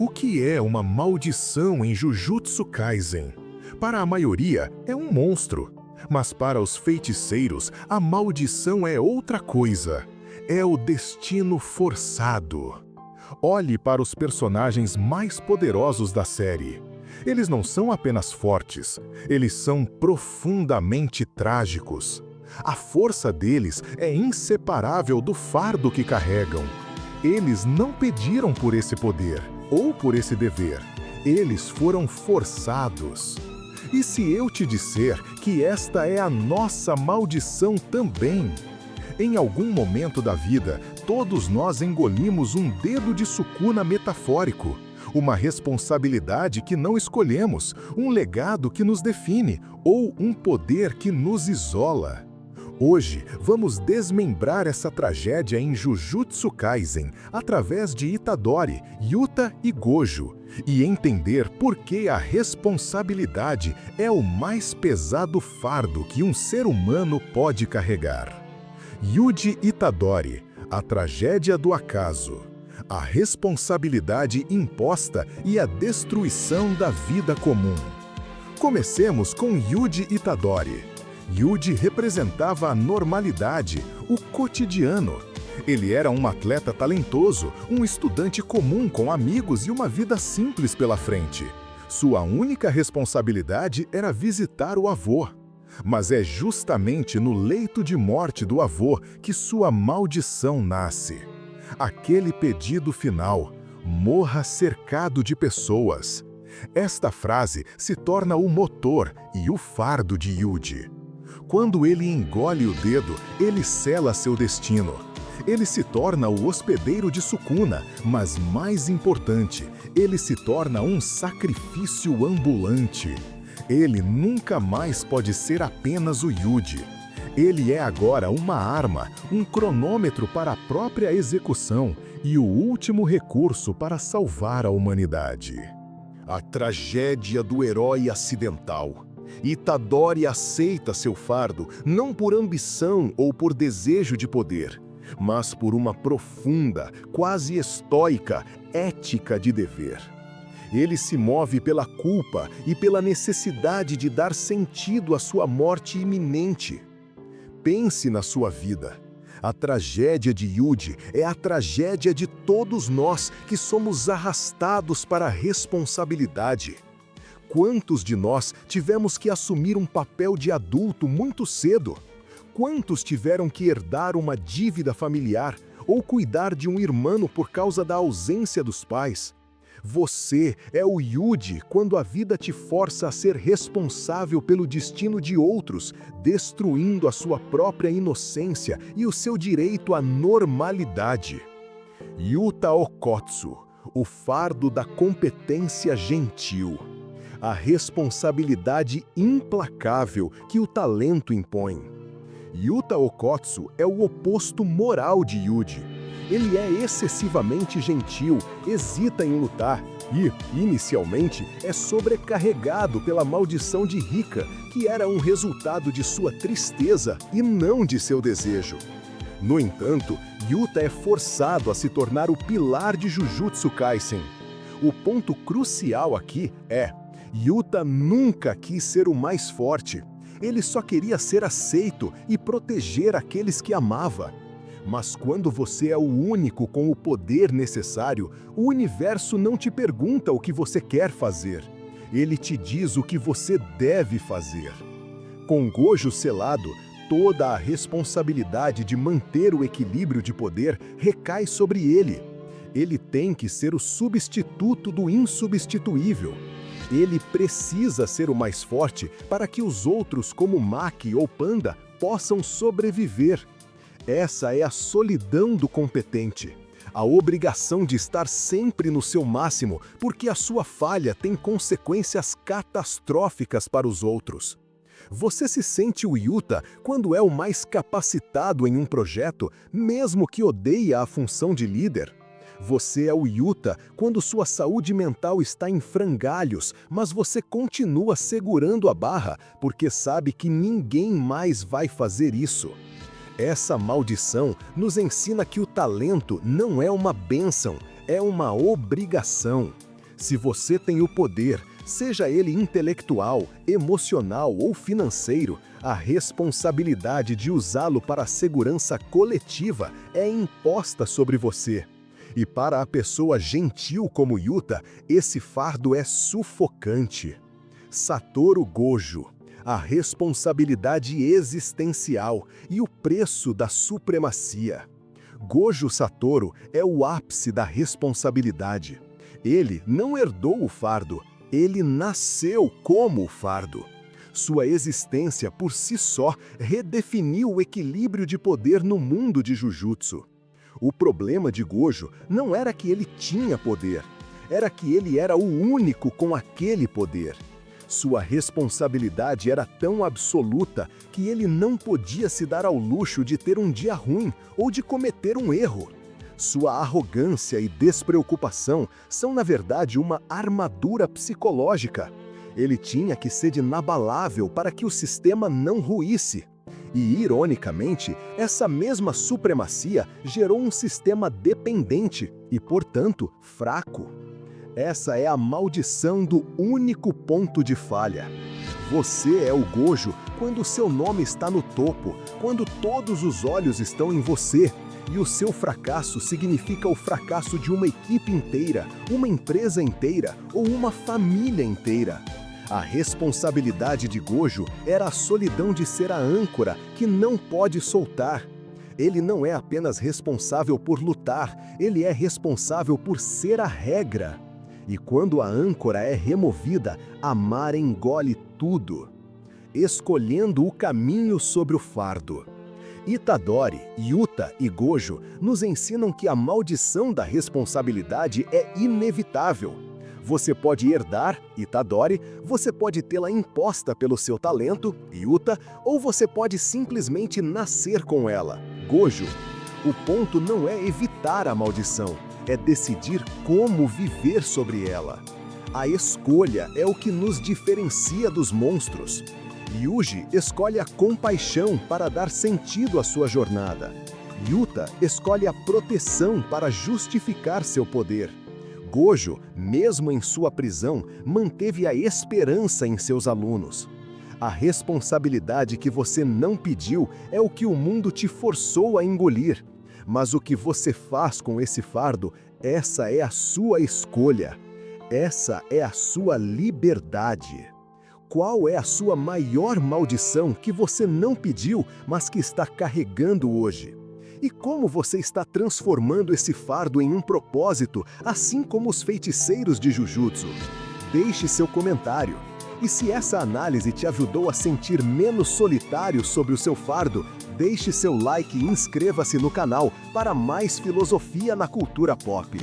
O que é uma maldição em Jujutsu Kaisen? Para a maioria, é um monstro. Mas para os feiticeiros, a maldição é outra coisa. É o destino forçado. Olhe para os personagens mais poderosos da série. Eles não são apenas fortes, eles são profundamente trágicos. A força deles é inseparável do fardo que carregam. Eles não pediram por esse poder ou por esse dever. Eles foram forçados. E se eu te disser que esta é a nossa maldição também? Em algum momento da vida, todos nós engolimos um dedo de Sukuna metafórico, uma responsabilidade que não escolhemos, um legado que nos define ou um poder que nos isola. Hoje, vamos desmembrar essa tragédia em Jujutsu Kaisen através de Itadori, Yuta e Gojo e entender por que a responsabilidade é o mais pesado fardo que um ser humano pode carregar. Yuji Itadori, a tragédia do acaso, a responsabilidade imposta e a destruição da vida comum. Comecemos com Yuji Itadori. Yuji representava a normalidade, o cotidiano. Ele era um atleta talentoso, um estudante comum com amigos e uma vida simples pela frente. Sua única responsabilidade era visitar o avô. Mas é justamente no leito de morte do avô que sua maldição nasce. Aquele pedido final: morra cercado de pessoas. Esta frase se torna o motor e o fardo de Yuji. Quando ele engole o dedo, ele sela seu destino. Ele se torna o hospedeiro de Sukuna, mas mais importante, ele se torna um sacrifício ambulante. Ele nunca mais pode ser apenas o Yuji. Ele é agora uma arma, um cronômetro para a própria execução e o último recurso para salvar a humanidade. A tragédia do herói acidental. Itadori aceita seu fardo não por ambição ou por desejo de poder, mas por uma profunda, quase estoica, ética de dever. Ele se move pela culpa e pela necessidade de dar sentido à sua morte iminente. Pense na sua vida. A tragédia de Yuji é a tragédia de todos nós que somos arrastados para a responsabilidade. Quantos de nós tivemos que assumir um papel de adulto muito cedo? Quantos tiveram que herdar uma dívida familiar ou cuidar de um irmão por causa da ausência dos pais? Você é o Yuji quando a vida te força a ser responsável pelo destino de outros, destruindo a sua própria inocência e o seu direito à normalidade. Yuta Okkotsu, o fardo da competência gentil. A responsabilidade implacável que o talento impõe. Yuta Okkotsu é o oposto moral de Yuji. Ele é excessivamente gentil, hesita em lutar e, inicialmente, é sobrecarregado pela maldição de Rika, que era um resultado de sua tristeza e não de seu desejo. No entanto, Yuta é forçado a se tornar o pilar de Jujutsu Kaisen. O ponto crucial aqui é: Yuta nunca quis ser o mais forte. Ele só queria ser aceito e proteger aqueles que amava. Mas quando você é o único com o poder necessário, o universo não te pergunta o que você quer fazer. Ele te diz o que você deve fazer. Com Gojo selado, toda a responsabilidade de manter o equilíbrio de poder recai sobre ele. Ele tem que ser o substituto do insubstituível. Ele precisa ser o mais forte para que os outros, como Maki ou Panda, possam sobreviver. Essa é a solidão do competente. A obrigação de estar sempre no seu máximo, porque a sua falha tem consequências catastróficas para os outros. Você se sente o Yuta quando é o mais capacitado em um projeto, mesmo que odeie a função de líder. Você é o Yuta quando sua saúde mental está em frangalhos, mas você continua segurando a barra porque sabe que ninguém mais vai fazer isso. Essa maldição nos ensina que o talento não é uma bênção, é uma obrigação. Se você tem o poder, seja ele intelectual, emocional ou financeiro, a responsabilidade de usá-lo para a segurança coletiva é imposta sobre você. E para a pessoa gentil como Yuta, esse fardo é sufocante. Satoru Gojo, a responsabilidade existencial e o preço da supremacia. Gojo Satoru é o ápice da responsabilidade. Ele não herdou o fardo, ele nasceu como o fardo. Sua existência por si só redefiniu o equilíbrio de poder no mundo de Jujutsu. O problema de Gojo não era que ele tinha poder, era que ele era o único com aquele poder. Sua responsabilidade era tão absoluta que ele não podia se dar ao luxo de ter um dia ruim ou de cometer um erro. Sua arrogância e despreocupação são, na verdade, uma armadura psicológica. Ele tinha que ser inabalável para que o sistema não ruísse. E, ironicamente, essa mesma supremacia gerou um sistema dependente e, portanto, fraco. Essa é a maldição do único ponto de falha. Você é o Gojo quando seu nome está no topo, quando todos os olhos estão em você. E o seu fracasso significa o fracasso de uma equipe inteira, uma empresa inteira ou uma família inteira. A responsabilidade de Gojo era a solidão de ser a âncora que não pode soltar. Ele não é apenas responsável por lutar, ele é responsável por ser a regra. E quando a âncora é removida, a mar engole tudo, escolhendo o caminho sobre o fardo. Itadori, Yuta e Gojo nos ensinam que a maldição da responsabilidade é inevitável. Você pode herdar, Itadori, você pode tê-la imposta pelo seu talento, Yuta, ou você pode simplesmente nascer com ela, Gojo. O ponto não é evitar a maldição, é decidir como viver sobre ela. A escolha é o que nos diferencia dos monstros. Yuji escolhe a compaixão para dar sentido à sua jornada. Yuta escolhe a proteção para justificar seu poder. Gojo, mesmo em sua prisão, manteve a esperança em seus alunos. A responsabilidade que você não pediu é o que o mundo te forçou a engolir. Mas o que você faz com esse fardo, essa é a sua escolha. Essa é a sua liberdade. Qual é a sua maior maldição que você não pediu, mas que está carregando hoje? E como você está transformando esse fardo em um propósito, assim como os feiticeiros de Jujutsu? Deixe seu comentário. E se essa análise te ajudou a sentir menos solitário sobre o seu fardo, deixe seu like e inscreva-se no canal para mais filosofia na cultura pop.